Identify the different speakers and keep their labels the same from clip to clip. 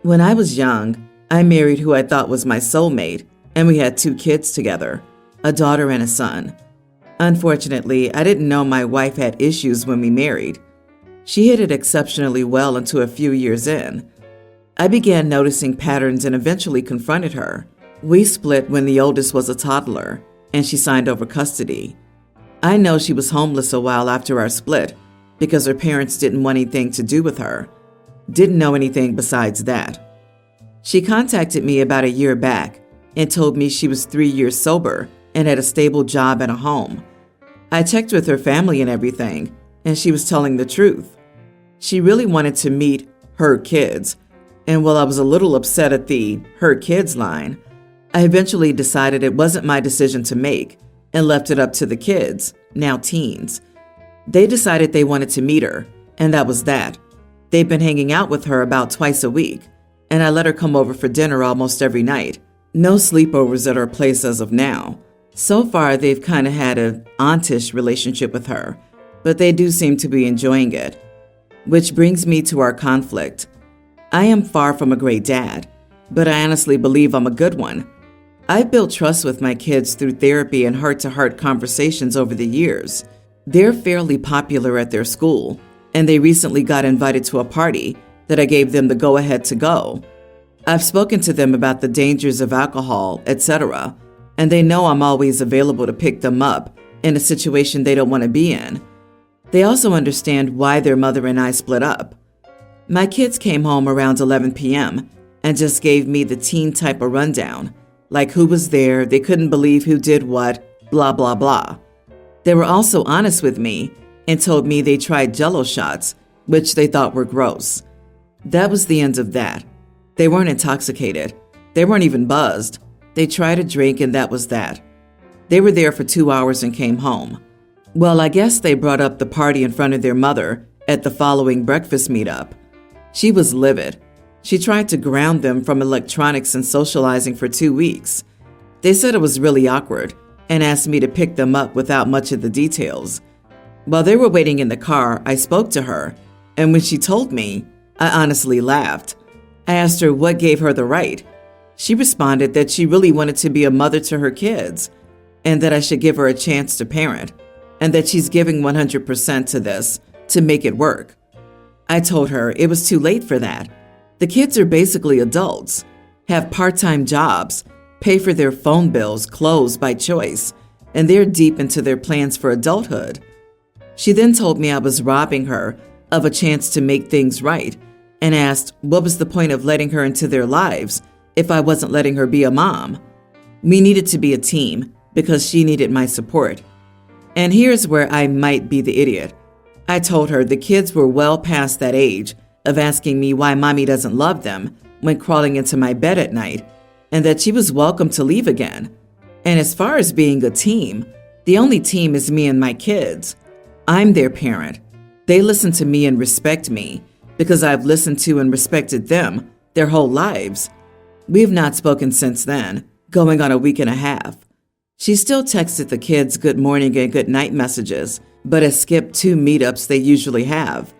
Speaker 1: When I was young, I married who I thought was my soulmate, and we had 2 kids together, a daughter and a son. Unfortunately, I didn't know my wife had issues when we married. She hid it exceptionally well until a few years in. I began noticing patterns and eventually confronted her. We split when the oldest was a toddler, and she signed over custody. I know she was homeless a while after our split because her parents didn't want anything to do with her. Didn't know anything besides that. She contacted me about a year back and told me she was 3 years sober and had a stable job and a home. I checked with her family and everything, and she was telling the truth. She really wanted to meet her kids, and while I was a little upset at the her kids line, I eventually decided it wasn't my decision to make and left it up to the kids, now teens. They decided they wanted to meet her, and that was that. They've been hanging out with her about twice a week, and I let her come over for dinner almost every night. No sleepovers at her place as of now. So far, they've kind of had an auntish relationship with her, but they do seem to be enjoying it. Which brings me to our conflict. I am far from a great dad, but I honestly believe I'm a good one. I've built trust with my kids through therapy and heart-to-heart conversations over the years. They're fairly popular at their school, and they recently got invited to a party that I gave them the go-ahead to go. I've spoken to them about the dangers of alcohol, etc., and they know I'm always available to pick them up in a situation they don't want to be in. They also understand why their mother and I split up. My kids came home around 11 p.m. and just gave me the teen type of rundown, like who was there, they couldn't believe who did what, blah, blah, blah. They were also honest with me and told me they tried Jell-O shots, which they thought were gross. That was the end of that. They weren't intoxicated. They weren't even buzzed. They tried a drink and that was that. They were there for 2 hours and came home. Well, I guess they brought up the party in front of their mother at the following breakfast meetup. She was livid. She tried to ground them from electronics and socializing for 2 weeks. They said it was really awkward and asked me to pick them up without much of the details. While they were waiting in the car, I spoke to her, and when she told me, I honestly laughed. I asked her what gave her the right. She responded that she really wanted to be a mother to her kids, and that I should give her a chance to parent, and that she's giving 100% to this to make it work. I told her it was too late for that. The kids are basically adults, have part-time jobs, pay for their phone bills, clothes by choice, and they're deep into their plans for adulthood. She then told me I was robbing her of a chance to make things right and asked what was the point of letting her into their lives if I wasn't letting her be a mom. We needed to be a team because she needed my support. And here's where I might be the idiot. I told her the kids were well past that age of asking me why mommy doesn't love them when crawling into my bed at night, and that she was welcome to leave again. And as far as being a team, the only team is me and my kids. I'm their parent. They listen to me and respect me because I've listened to and respected them their whole lives. We've not spoken since then, going on a week and a half. She still texted the kids good morning and good night messages, but has skipped 2 meetups they usually have.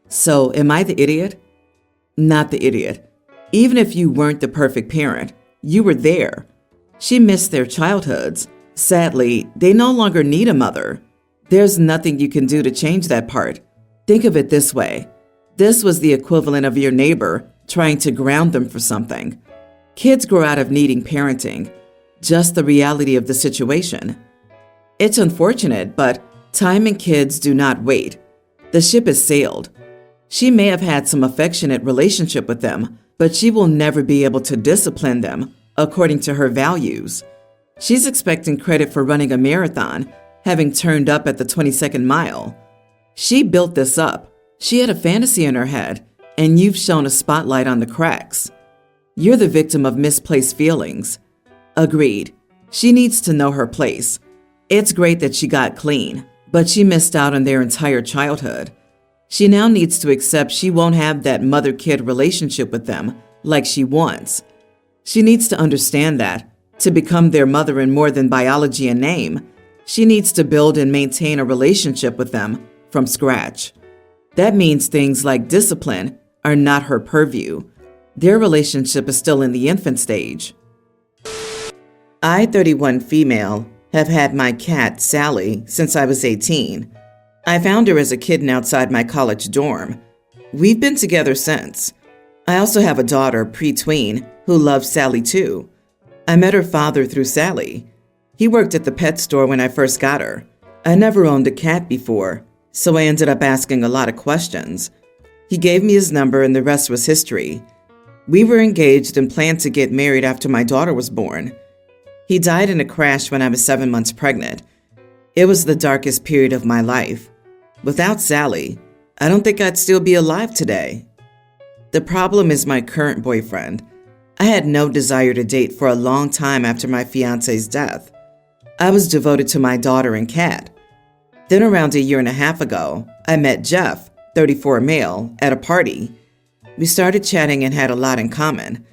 Speaker 1: So am I the idiot? Not the idiot. Even if you weren't the perfect parent, you were there. She missed their childhoods. Sadly, they no longer need a mother. There's nothing you can do to change that part. Think of it this way. This was the equivalent of your neighbor trying to ground them for something. Kids grow out of needing parenting, just the reality of the situation. It's unfortunate, but time and kids do not wait. The ship has sailed. She may have had some affectionate relationship with them, but she will never be able to discipline them according to her values. She's expecting credit for running a marathon, having turned up at the 22nd mile. She built this up. She had a fantasy in her head, and you've shown a spotlight on the cracks. You're the victim of misplaced feelings. Agreed. She needs to know her place. It's great that she got clean, but she missed out on their entire childhood. She now needs to accept she won't have that mother-kid relationship with them like she wants. She needs to understand that, to become their mother in more than biology and name, she needs to build and maintain a relationship with them from scratch. That means things like discipline are not her purview. Their relationship is still in the infant stage. I, 31 female, have had my cat, Sally, since I was 18. I found her as a kitten outside my college dorm. We've been together since. I also have a daughter, pre-tween, who loves Sally too. I met her father through Sally. He worked at the pet store when I first got her. I never owned a cat before, so I ended up asking a lot of questions. He gave me his number and the rest was history. We were engaged and planned to get married after my daughter was born. He died in a crash when I was 7 months pregnant. It was the darkest period of my life. Without Sally, I don't think I'd still be alive today. The problem is my current boyfriend. I had no desire to date for a long time after my fiance's death. I was devoted to my daughter and cat. Then around a year and a half ago, I met Jeff, 34 male, at a party. We started chatting and had a lot in common.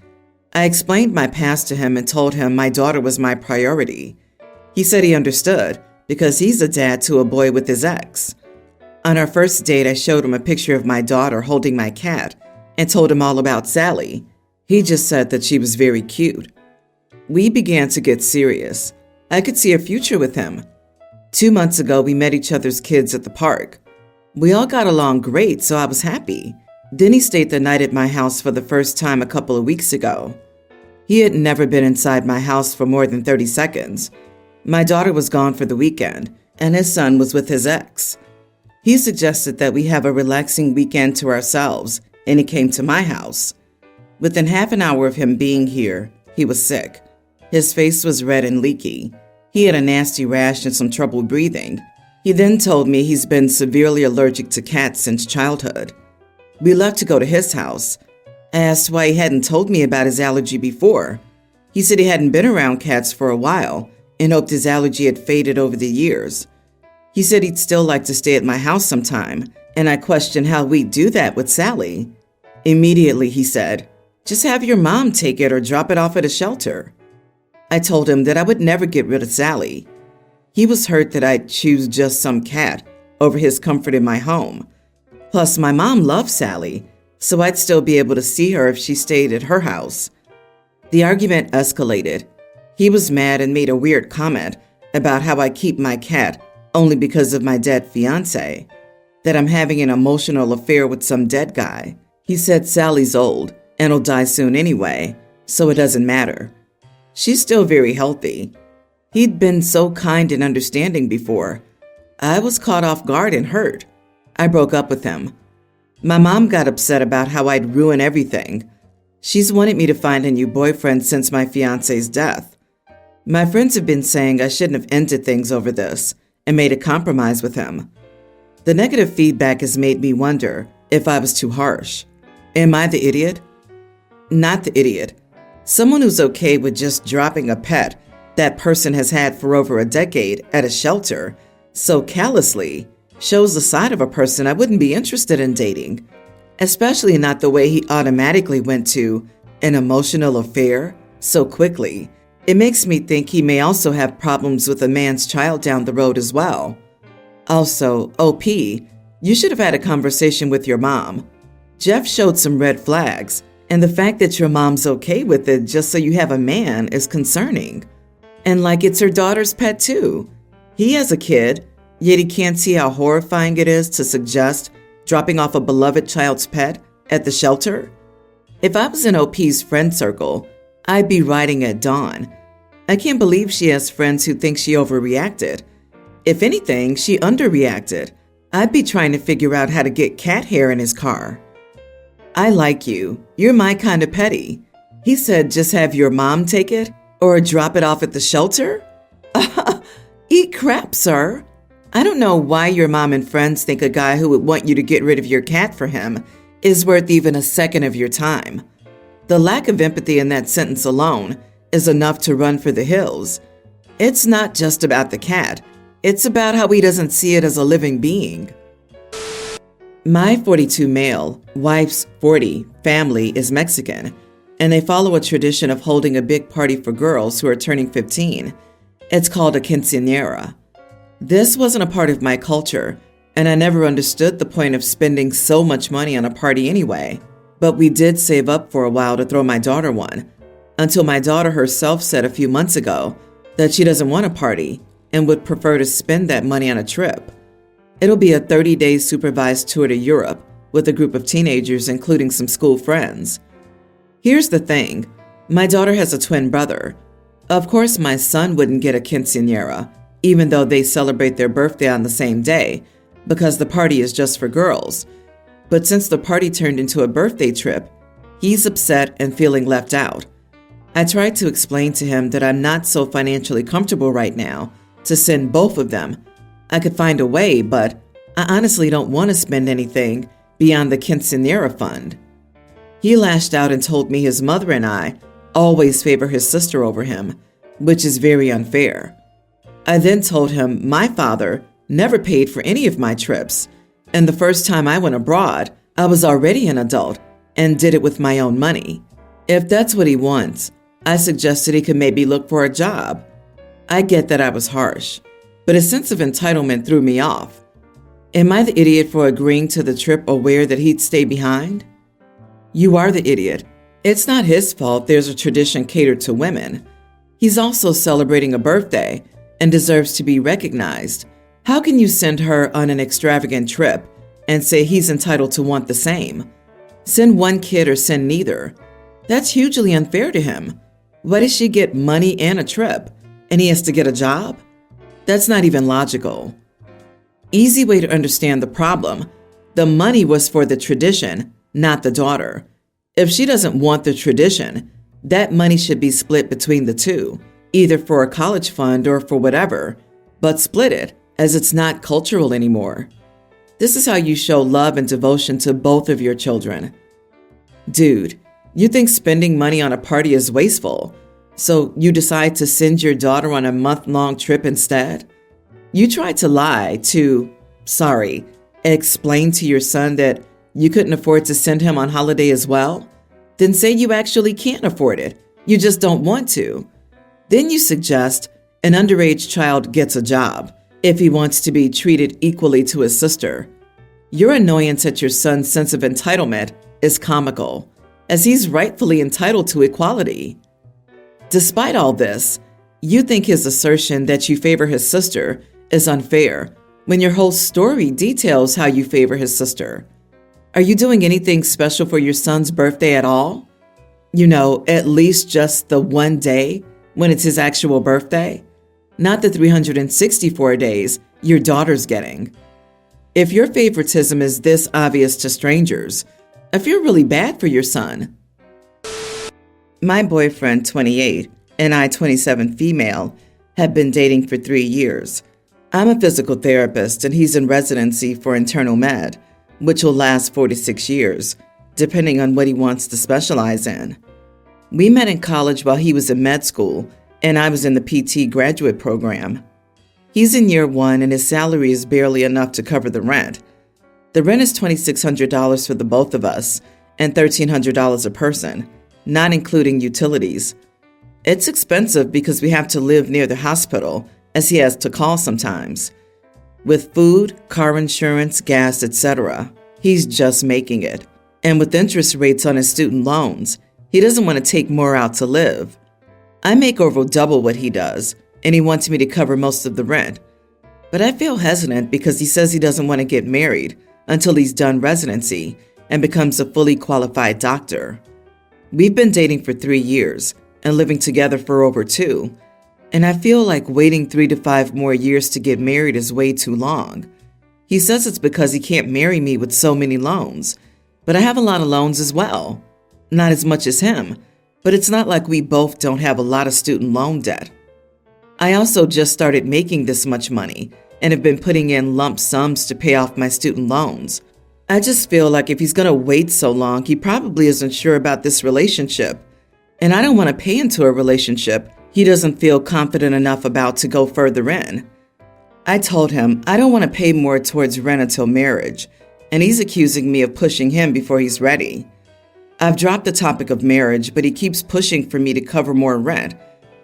Speaker 1: I explained my past to him and told him my daughter was my priority. He said he understood because he's a dad to a boy with his ex. On our first date, I showed him a picture of my daughter holding my cat and told him all about Sally. He just said that she was very cute. We began to get serious. I could see a future with him. 2 months ago, we met each other's kids at the park. We all got along great, so I was happy. Then he stayed the night at my house for the first time a couple of weeks ago. He had never been inside my house for more than 30 seconds. My daughter was gone for the weekend, and his son was with his ex. He suggested that we have a relaxing weekend to ourselves, and he came to my house. Within half an hour of him being here, he was sick. His face was red and leaky. He had a nasty rash and some trouble breathing. He then told me he's been severely allergic to cats since childhood. We left to go to his house. I asked why he hadn't told me about his allergy before. He said he hadn't been around cats for a while and hoped his allergy had faded over the years. He said he'd still like to stay at my house sometime, and I questioned how we'd do that with Sally. Immediately, he said, "Just have your mom take it or drop it off at a shelter." I told him that I would never get rid of Sally. He was hurt that I'd choose just some cat over his comfort in my home. Plus, my mom loves Sally, so I'd still be able to see her if she stayed at her house. The argument escalated. He was mad and made a weird comment about how I keep my cat only because of my dead fiance, that I'm having an emotional affair with some dead guy. He said Sally's old and will die soon anyway, so it doesn't matter. She's still very healthy. He'd been so kind and understanding before. I was caught off guard and hurt. I broke up with him. My mom got upset about how I'd ruin everything. She's wanted me to find a new boyfriend since my fiance's death. My friends have been saying I shouldn't have ended things over this and made a compromise with him. The negative feedback has made me wonder if I was too harsh. Am I the idiot? Not the idiot. Someone who's okay with just dropping a pet that person has had for over a decade at a shelter so callously shows the side of a person I wouldn't be interested in dating, especially not the way he automatically went to an emotional affair so quickly. It makes me think he may also have problems with a man's child down the road as well. Also, OP, you should have had a conversation with your mom. Jeff showed some red flags, and the fact that your mom's okay with it just so you have a man is concerning. And like it's her daughter's pet too. He has a kid, yet he can't see how horrifying it is to suggest dropping off a beloved child's pet at the shelter. If I was in OP's friend circle, I'd be writing at dawn. I can't believe she has friends who think she overreacted. If anything, she underreacted. I'd be trying to figure out how to get cat hair in his car. I like you. You're my kind of petty. He said just have your mom take it or drop it off at the shelter? Eat crap, sir. I don't know why your mom and friends think a guy who would want you to get rid of your cat for him is worth even a second of your time. The lack of empathy in that sentence alone is enough to run for the hills. It's not just about the cat. It's about how he doesn't see it as a living being. My 42 male, wife's 40 family is Mexican, and they follow a tradition of holding a big party for girls who are turning 15. It's called a quinceañera. This wasn't a part of my culture, and I never understood the point of spending so much money on a party anyway. But we did save up for a while to throw my daughter one, until my daughter herself said a few months ago that she doesn't want a party and would prefer to spend that money on a trip. It'll be a 30-day supervised tour to Europe with a group of teenagers, including some school friends. Here's the thing. My daughter has a twin brother. Of course, my son wouldn't get a quinceañera, even though they celebrate their birthday on the same day, because the party is just for girls. But since the party turned into a birthday trip, he's upset and feeling left out. I tried to explain to him that I'm not so financially comfortable right now to send both of them. I could find a way, but I honestly don't want to spend anything beyond the quinceañera fund. He lashed out and told me his mother and I always favor his sister over him, which is very unfair. I then told him my father never paid for any of my trips, and the first time I went abroad, I was already an adult and did it with my own money. If that's what he wants, I suggested he could maybe look for a job. I get that I was harsh, but his sense of entitlement threw me off. Am I the idiot for agreeing to the trip aware that he'd stay behind? You are the idiot. It's not his fault there's a tradition catered to women. He's also celebrating a birthday and deserves to be recognized. How can you send her on an extravagant trip and say he's entitled to want the same? Send one kid or send neither. That's hugely unfair to him. Why does she get money and a trip, and he has to get a job? That's not even logical. Easy way to understand the problem. The money was for the tradition, not the daughter. If she doesn't want the tradition, that money should be split between the two, either for a college fund or for whatever, but split it, as it's not cultural anymore. This is how you show love and devotion to both of your children. Dude, you think spending money on a party is wasteful, so you decide to send your daughter on a month-long trip instead? You tried to explain to your son that you couldn't afford to send him on holiday as well? Then say you actually can't afford it. You just don't want to. Then you suggest an underage child gets a job if he wants to be treated equally to his sister. Your annoyance at your son's sense of entitlement is comical, as he's rightfully entitled to equality. Despite all this, you think his assertion that you favor his sister is unfair when your whole story details how you favor his sister. Are you doing anything special for your son's birthday at all? At least just the one day when it's his actual birthday? Not the 364 days your daughter's getting. If your favoritism is this obvious to strangers, I feel really bad for your son. My boyfriend, 28, and I, 27 female, have been dating for 3 years. I'm a physical therapist and he's in residency for internal med, which will last 4 to 6 years, depending on what he wants to specialize in. We met in college while he was in med school and I was in the PT graduate program. He's in year 1 and his salary is barely enough to cover the rent. The rent is $2,600 for the both of us and $1,300 a person, not including utilities. It's expensive because we have to live near the hospital, as he has to call sometimes. With food, car insurance, gas, etc., he's just making it. And with interest rates on his student loans, he doesn't want to take more out to live. I make over double what he does, and he wants me to cover most of the rent. But I feel hesitant because he says he doesn't want to get married until he's done residency and becomes a fully qualified doctor. We've been dating for 3 years and living together for over 2, and I feel like waiting 3 to 5 more years to get married is way too long. He says it's because he can't marry me with so many loans, but I have a lot of loans as well. Not as much as him, but it's not like we both don't have a lot of student loan debt. I also just started making this much money and have been putting in lump sums to pay off my student loans. I just feel like if he's going to wait so long, he probably isn't sure about this relationship. And I don't want to pay into a relationship he doesn't feel confident enough about to go further in. I told him I don't want to pay more towards rent until marriage, and he's accusing me of pushing him before he's ready. I've dropped the topic of marriage, but he keeps pushing for me to cover more rent,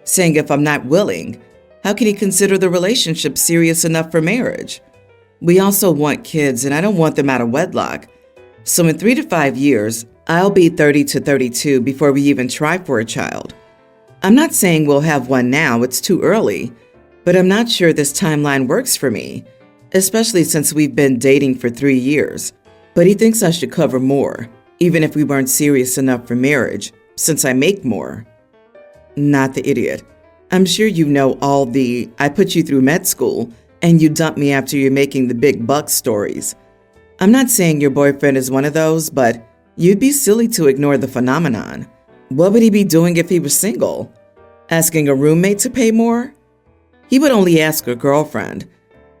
Speaker 1: saying if I'm not willing, how can he consider the relationship serious enough for marriage? We also want kids, and I don't want them out of wedlock. So in 3 to 5 years, I'll be 30 to 32 before we even try for a child. I'm not saying we'll have one now, it's too early, but I'm not sure this timeline works for me, especially since we've been dating for 3 years. But he thinks I should cover more, even if we weren't serious enough for marriage, since I make more. Not the idiot. I'm sure you know all the "I put you through med school and you dumped me after you're making the big bucks" stories. I'm not saying your boyfriend is one of those, but you'd be silly to ignore the phenomenon. What would he be doing if he was single? Asking a roommate to pay more? He would only ask a girlfriend.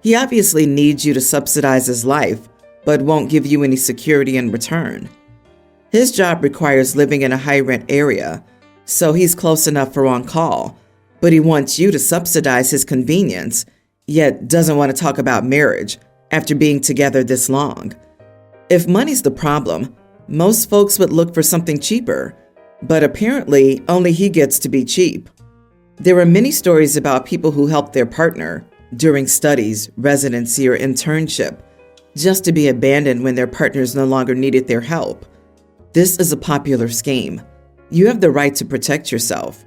Speaker 1: He obviously needs you to subsidize his life, but won't give you any security in return. His job requires living in a high-rent area, so he's close enough for on-call, but he wants you to subsidize his convenience, yet doesn't want to talk about marriage after being together this long. If money's the problem, most folks would look for something cheaper, but apparently only he gets to be cheap. There are many stories about people who helped their partner during studies, residency, or internship, just to be abandoned when their partners no longer needed their help. This is a popular scheme. You have the right to protect yourself.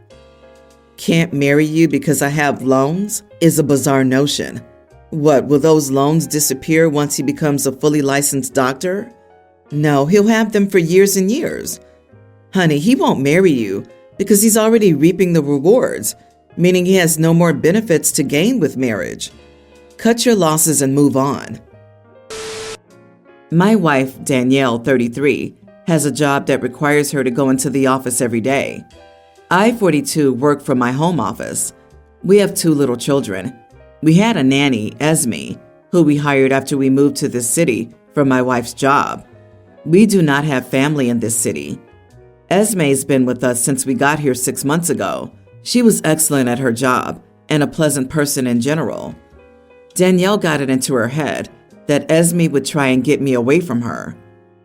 Speaker 1: Can't marry you because I have loans is a bizarre notion. What, will those loans disappear once he becomes a fully licensed doctor? No, he'll have them for years and years. Honey, he won't marry you because he's already reaping the rewards, meaning he has no more benefits to gain with marriage. Cut your losses and move on. My wife, Danielle, 33, has a job that requires her to go into the office every day. I, 42, work from my home office. We have 2 little children. We had a nanny, Esme, who we hired after we moved to this city for my wife's job. We do not have family in this city. Esme's been with us since we got here 6 months ago. She was excellent at her job and a pleasant person in general. Danielle got it into her head that Esme would try and get me away from her.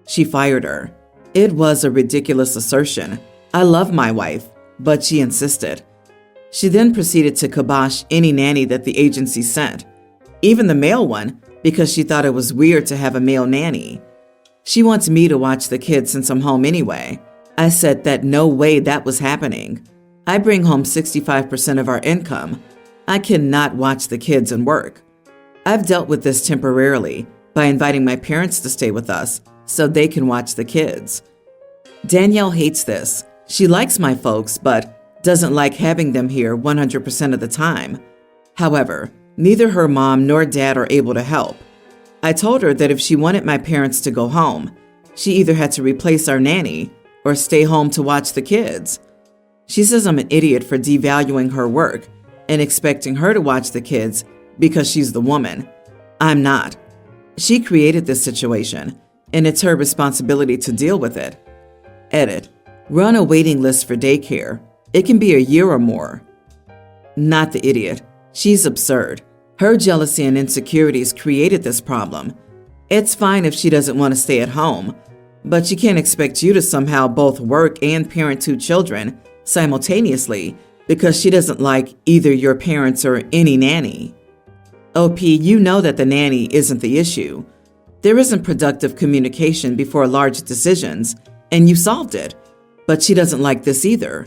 Speaker 1: She fired her. It was a ridiculous assertion. I love my wife, but she insisted. She then proceeded to kibosh any nanny that the agency sent, even the male one, because she thought it was weird to have a male nanny. She wants me to watch the kids since I'm home anyway. I said that no way that was happening. I bring home 65% of our income. I cannot watch the kids and work. I've dealt with this temporarily by inviting my parents to stay with us so they can watch the kids. Danielle hates this. She likes my folks, but doesn't like having them here 100% of the time. However, neither her mom nor dad are able to help. I told her that if she wanted my parents to go home, she either had to replace our nanny or stay home to watch the kids. She says I'm an idiot for devaluing her work and expecting her to watch the kids because she's the woman. I'm not. She created this situation, and it's her responsibility to deal with it. Edit. We're on a waiting list for daycare. It can be a year or more. Not the idiot. She's absurd. Her jealousy and insecurities created this problem. It's fine if she doesn't want to stay at home, but she can't expect you to somehow both work and parent 2 children simultaneously because she doesn't like either your parents or any nanny. OP, you know that the nanny isn't the issue. There isn't productive communication before large decisions, and you solved it. But she doesn't like this either.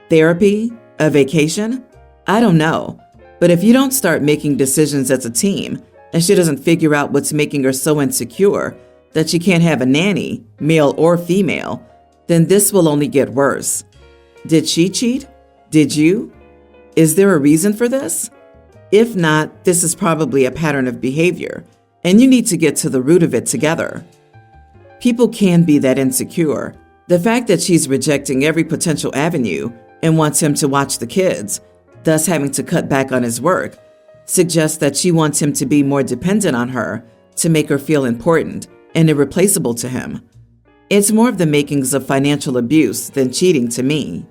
Speaker 1: Therapy? A vacation? I don't know. But if you don't start making decisions as a team, and she doesn't figure out what's making her so insecure that she can't have a nanny, male or female, then this will only get worse. Did she cheat? Did you? Is there a reason for this? If not, this is probably a pattern of behavior, and you need to get to the root of it together. People can be that insecure. The fact that she's rejecting every potential avenue and wants him to watch the kids, thus having to cut back on his work, suggests that she wants him to be more dependent on her to make her feel important and irreplaceable to him. It's more of the makings of financial abuse than cheating to me.